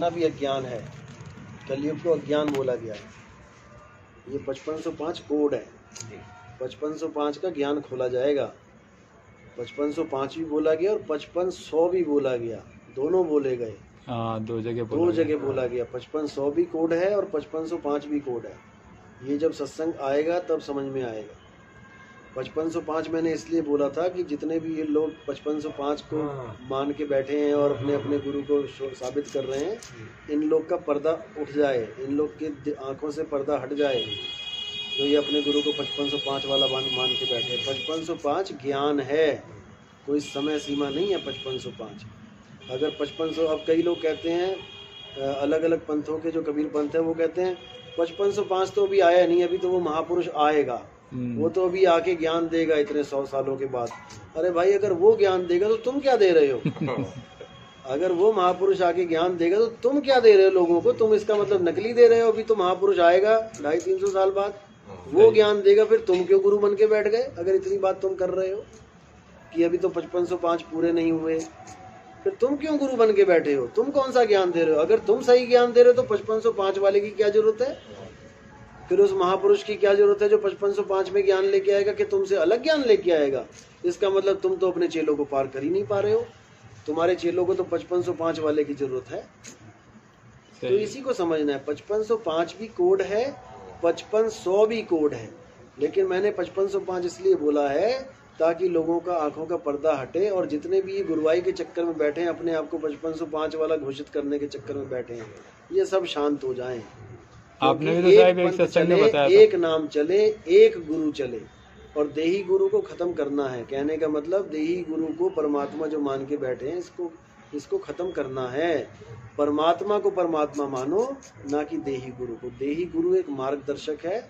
जितना भी अज्ञान है, कलयुग को अज्ञान बोला गया है। ये 5505 कोड है। 5505 का ज्ञान खोला जाएगा। 5505 भी बोला गया और 5500 भी बोला गया, दोनों बोले गए। हाँ, दो जगह बोला गया। 5500 भी कोड है और 5505 भी कोड है। ये जब सत्संग आएगा तब समझ में आएगा। 5505 मैंने इसलिए बोला था कि जितने भी ये लोग 5505 को मान के बैठे हैं और अपने अपने गुरु को साबित कर रहे हैं, इन लोग का पर्दा उठ जाए, इन लोग के आंखों से पर्दा हट जाए, जो ये अपने गुरु को 5505 वाला मान के बैठे। 5505 ज्ञान है, कोई समय सीमा नहीं है। 5505 अगर 5500, अब कई लोग कहते हैं अलग अलग पंथों के, जो कबीर पंथ है वो कहते हैं 5505 तो अभी आया नहीं, अभी तो वो महापुरुष आएगा, वो तो अभी आके ज्ञान देगा इतने 100 सालों के बाद। अरे भाई, अगर वो ज्ञान देगा तो तुम क्या दे रहे हो? अगर वो महापुरुष आके ज्ञान देगा तो तुम क्या दे रहे हो लोगों को? तुम इसका मतलब नकली दे रहे हो। अभी तो महापुरुष आएगा 250-300 साल बाद, वो ज्ञान देगा, फिर तुम क्यों गुरु बन के बैठ गए? अगर इतनी बात तुम कर रहे हो कि अभी तो 5505 पूरे नहीं हुए, फिर तुम क्यों गुरु बन के बैठे हो? तुम कौन सा ज्ञान दे रहे हो? अगर तुम सही ज्ञान दे रहे हो तो 5505 वाले की क्या जरूरत है? फिर उस महापुरुष की क्या जरूरत है जो 5505 में ज्ञान लेके आएगा कि तुमसे अलग ज्ञान लेके आएगा? इसका मतलब तुम तो अपने चेलों को पार कर ही नहीं पा रहे हो। तुम्हारे चेलों को तो 5505 वाले की जरूरत है। तो इसी को समझना है। 5505 भी कोड है, 5500 भी कोड है, लेकिन मैंने 5505 इसलिए बोला है ताकि लोगों का आंखों का पर्दा हटे, और जितने भी ये गुरुवाई के चक्कर में बैठे हैं, अपने आप को 5505 वाला घोषित करने के चक्कर में बैठे हैं, ये सब शांत हो जाएं। आपने भी तो साहब एक सत्संग में बताया था, एक नाम चले, एक गुरु चले, और देही गुरु को खत्म करना है। कहने का मतलब देही गुरु को परमात्मा जो मान के बैठे हैं, इसको खत्म करना है। परमात्मा को परमात्मा मानो, ना कि देही गुरु को। देही गुरु एक मार्गदर्शक है।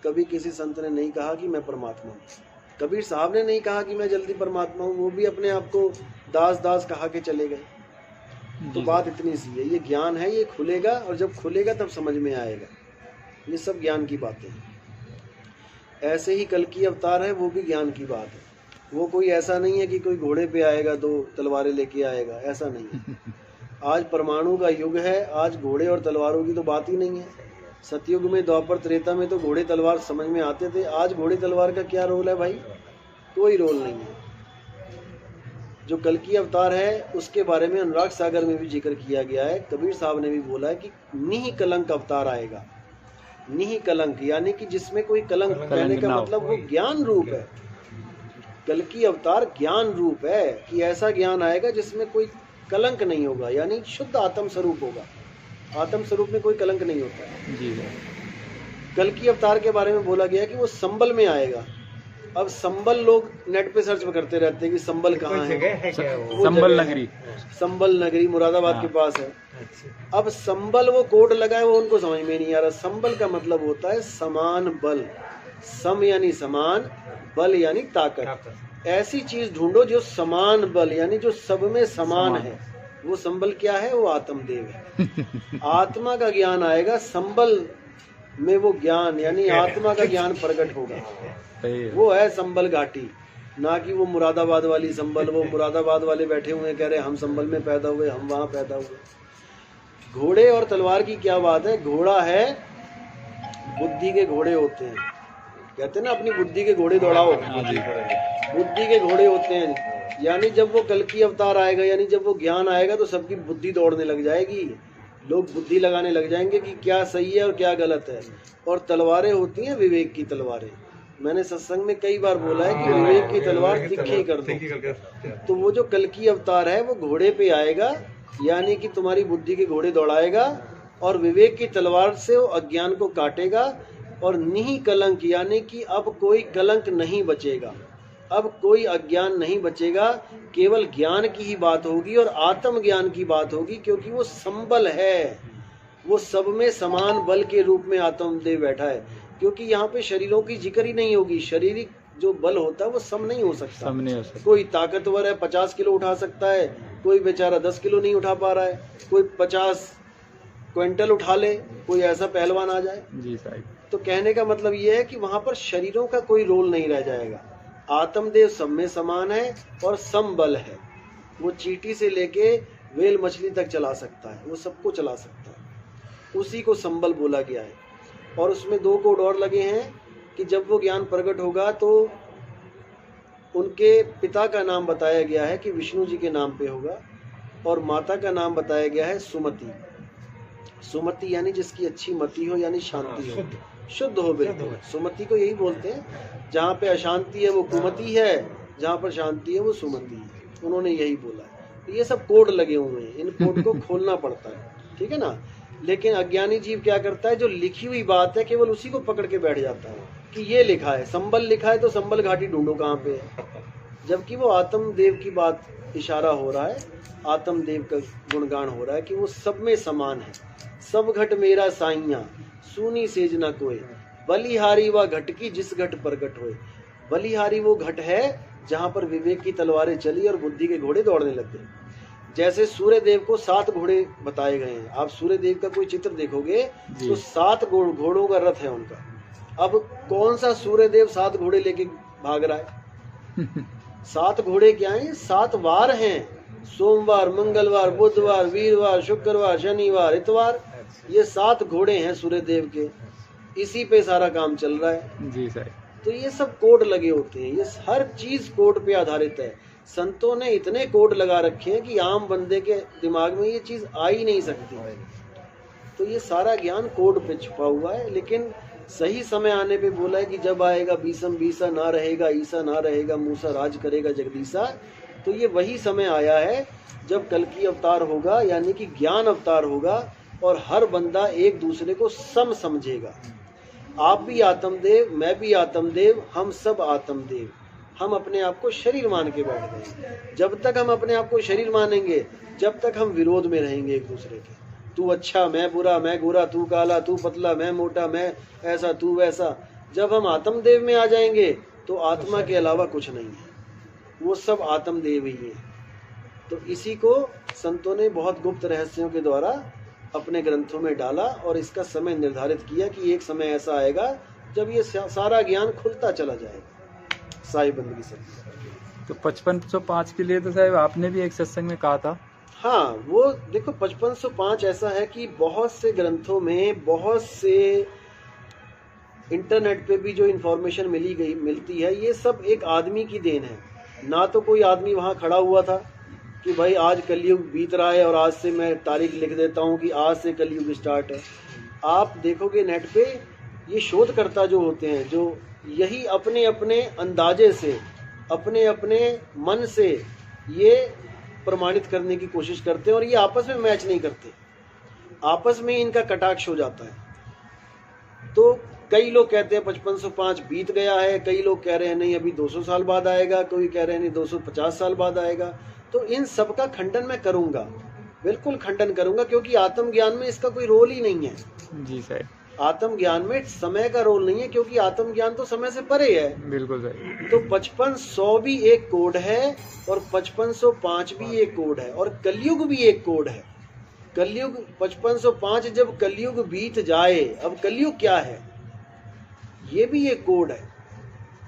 कभी किसी संत ने नहीं कहा कि मैं परमात्मा हूँ, कबीर साहब ने नहीं कहा कि मैं जल्दी परमात्मा हूँ, वो भी अपने आप को दास दास कहा के चले गए। तो बात इतनी सी है, ये ज्ञान है, ये खुलेगा, और जब खुलेगा तब समझ में आएगा। ये सब ज्ञान की बातें हैं। ऐसे ही कल की अवतार है, वो भी ज्ञान की बात है। वो कोई ऐसा नहीं है कि कोई घोड़े पे आएगा, 2 तलवारें लेके आएगा, ऐसा नहीं है। आज परमाणु का युग है, आज घोड़े और तलवारों की तो बात ही नहीं है। सतयुग में, द्वापर, त्रेता में तो घोड़े तलवार समझ में आते थे। आज घोड़े तलवार का क्या रोल है भाई? कोई रोल नहीं है। जो कल की अवतार है उसके बारे में अनुराग सागर में भी जिक्र किया गया है। कबीर साहब ने भी बोला है कि निहि कलंक अवतार आएगा। निहि कलंक यानी कि जिसमें कोई कलंक, कहने का मतलब वो ज्ञान रूप है। कल की अवतार ज्ञान रूप है कि ऐसा ज्ञान आएगा जिसमें कोई कलंक नहीं होगा, यानी शुद्ध आत्म स्वरूप होगा। आत्म स्वरूप में कोई कलंक नहीं होता है जी। कल की अवतार के बारे में बोला गया कि वो संबल में आएगा। अब संबल लोग नेट पे सर्च करते रहते हैं कि संबल कहाँ है। संबल नगरी मुरादाबाद के पास है। अब संबल वो कोड लगा है, वो उनको समझ में नहीं आ रहा। संबल का मतलब होता है समान बल। सम यानी समान, बल यानी ताकत। ऐसी चीज ढूंढो जो समान बल, यानी जो सब में समान है। वो संबल क्या है? वो आत्मदेव है। आत्मा का ज्ञान आएगा, संबल में वो ज्ञान यानी आत्मा का ज्ञान प्रकट होगा। वो है संबल घाटी, ना कि वो मुरादाबाद वाली संबल। वो मुरादाबाद वाले बैठे हुए कह रहे हम संबल में पैदा हुए, हम वहां पैदा हुए। घोड़े और तलवार की क्या बात है? घोड़ा है, बुद्धि के घोड़े होते हैं, कहते हैं ना अपनी बुद्धि के घोड़े दौड़ाओ। बुद्धि के घोड़े होते हैं, यानी जब वो कल की अवतार आएगा, यानी जब वो ज्ञान आएगा तो सबकी बुद्धि दौड़ने लग जाएगी। लोग बुद्धि लगाने लग जाएंगे कि क्या सही है और क्या गलत है। और तलवारें होती हैं विवेक की तलवारें। मैंने सत्संग में कई बार बोला है कि विवेक की तलवार तिखी कर दो। तो वो जो कल की अवतार है वो घोड़े पे आएगा, यानी कि तुम्हारी बुद्धि के घोड़े दौड़ाएगा, और विवेक की तलवार से वो अज्ञान को काटेगा। और निहि कलंक यानी कि अब कोई कलंक नहीं बचेगा, अब कोई अज्ञान नहीं बचेगा। केवल ज्ञान की ही बात होगी और आत्म ज्ञान की बात होगी, क्योंकि वो संबल है। वो सब में समान बल के रूप में आत्मदेव बैठा है। क्योंकि यहाँ पे शरीरों की जिक्र ही नहीं होगी। शारीरिक जो बल होता है वो सम नहीं हो सकता। कोई ताकतवर है 50 किलो उठा सकता है, कोई बेचारा 10 किलो नहीं उठा पा रहा है, कोई 50 क्विंटल उठा ले, कोई ऐसा पहलवान आ जाए जी साहब। तो कहने का मतलब ये है कि वहां पर शरीरों का कोई रोल नहीं रह जाएगा। आत्मदेव सब में समान है और समबल है। वो चींटी से लेके वेल मछली तक चला सकता है, वो सबको चला सकता है। उसी को संबल बोला गया है। और उसमें 2 कोड और लगे हैं कि जब वो ज्ञान प्रकट होगा तो उनके पिता का नाम बताया गया है कि विष्णु जी के नाम पे होगा, और माता का नाम बताया गया है सुमति। सुमति यानी जिसकी अच्छी मति हो, यानी शांति हो, शुद्ध हो बिल्कुल। सुमति को यही बोलते हैं, जहाँ पे अशांति है वो कुमति है, जहाँ पर शांति है वो सुमति है। उन्होंने यही बोला है। तो ये सब कोड लगे हुए हैं, इन कोड को खोलना पड़ता है, ठीक है ना। लेकिन अज्ञानी जीव क्या करता है, जो लिखी हुई बात है केवल उसी को पकड़ के बैठ जाता है कि ये लिखा है, संबल लिखा है तो संबल घाटी ढूंढो कहाँ पे है, जबकि वो आत्मदेव की बात इशारा हो रहा है, आत्मदेव का गुणगान हो रहा है कि वो सब में समान है। सब घट मेरा साइया सूनी सेज न कोई, बलिहारी व घट की जिस घट प्रगट होए। बलिहारी वो घट है जहाँ पर विवेक की तलवारें चली और बुद्धि के घोड़े दौड़ने लग गए। जैसे सूर्य देव को 7 घोड़े बताए गए हैं, आप सूर्य देव का कोई चित्र देखोगे तो 7 घोड़ों का रथ है उनका। अब कौन सा सूर्य देव 7 घोड़े लेके भाग रहा है? 7 घोड़े क्या हैं? 7 वार हैं, सोमवार, मंगलवार, बुधवार, वीरवार, शुक्रवार, शनिवार, इतवार, ये 7 घोड़े हैं सूर्य देव के। इसी पे सारा काम चल रहा है जी सर। तो ये सब कोड लगे होते हैं, ये हर चीज कोड पे आधारित है। संतों ने इतने कोड लगा रखे हैं कि आम बंदे के दिमाग में ये चीज आ ही नहीं सकती। तो ये सारा ज्ञान कोड पे छुपा हुआ है। लेकिन सही समय आने पे बोला है कि जब आएगा बीसम बीसा, ना रहेगा ईसा, ना रहेगा मूसा, राज करेगा जगदीसा। तो ये वही समय आया है जब कल की अवतार होगा, यानी कि ज्ञान अवतार होगा, और हर बंदा एक दूसरे को सम समझेगा। आप भी आत्मदेव, मैं भी आत्मदेव, हम सब आत्मदेव। हम अपने आप को शरीर मान के बैठ गए। जब तक हम अपने आप को शरीर मानेंगे, जब तक हम विरोध में रहेंगे एक दूसरे के। तू अच्छा, मैं बुरा, मैं गोरा, तू काला, तू पतला, मैं मोटा, मैं ऐसा, तू वैसा। जब हम आत्मदेव में आ जाएंगे तो आत्मा के अलावा कुछ नहीं है, वो सब आत्मदेव ही है। तो इसी को संतों ने बहुत गुप्त रहस्यों के द्वारा अपने ग्रंथों में डाला और इसका समय निर्धारित किया कि एक समय ऐसा आएगा जब ये सारा ज्ञान खुलता चला जाएगा। साहिब बंदगी से तो 5505 के लिए तो साहब आपने भी एक सत्संग में कहा था। हाँ, वो देखो 5505 ऐसा है कि बहुत से ग्रंथों में, बहुत से इंटरनेट पे भी जो इन्फॉर्मेशन मिलती है, ये सब एक आदमी की देन है। ना तो कोई आदमी वहाँ खड़ा हुआ था कि भाई आज कलयुग बीत रहा है और आज से मैं तारीख लिख देता हूँ कि आज से कलयुग स्टार्ट है। आप देखोगे नेट पे, ये शोधकर्ता जो होते हैं, जो यही अपने अपने अंदाजे से, अपने अपने मन से ये प्रमाणित करने की कोशिश करते हैं, और ये आपस में मैच नहीं करते, आपस में इनका कटाक्ष हो जाता है। तो कई लोग कहते हैं 5505 बीत गया है, कई लोग कह रहे हैं नहीं अभी 200 साल बाद आएगा, कोई कह रहे हैं नहीं 250 साल बाद आएगा। तो इन सब का खंडन मैं करूंगा, बिल्कुल खंडन करूंगा, क्योंकि आत्मज्ञान में इसका कोई रोल ही नहीं है। जी सर। आत्मज्ञान में समय का रोल नहीं है, क्योंकि आत्मज्ञान तो समय से परे है। बिल्कुल सर। तो 5500 भी एक कोड है और 5505 भी एक कोड है, और कलयुग भी एक कोड है। कलयुग 5505 जब कलयुग बीत जाए, अब कलयुग क्या है ये भी एक कोड है।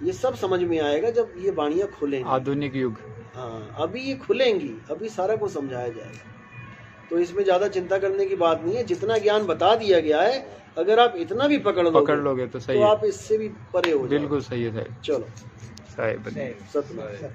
ये सब समझ में आएगा जब ये वाणियां खुलेंगी। आधुनिक युग। हाँ, अभी ये खुलेंगी, अभी सारा कुछ समझाया जाएगा। तो इसमें ज्यादा चिंता करने की बात नहीं है। जितना ज्ञान बता दिया गया है, अगर आप इतना भी पकड़ लोगे तो सही तो है। आप इससे भी परे हो जाओगे। बिल्कुल सही है सर। चलो साहिब सत्य।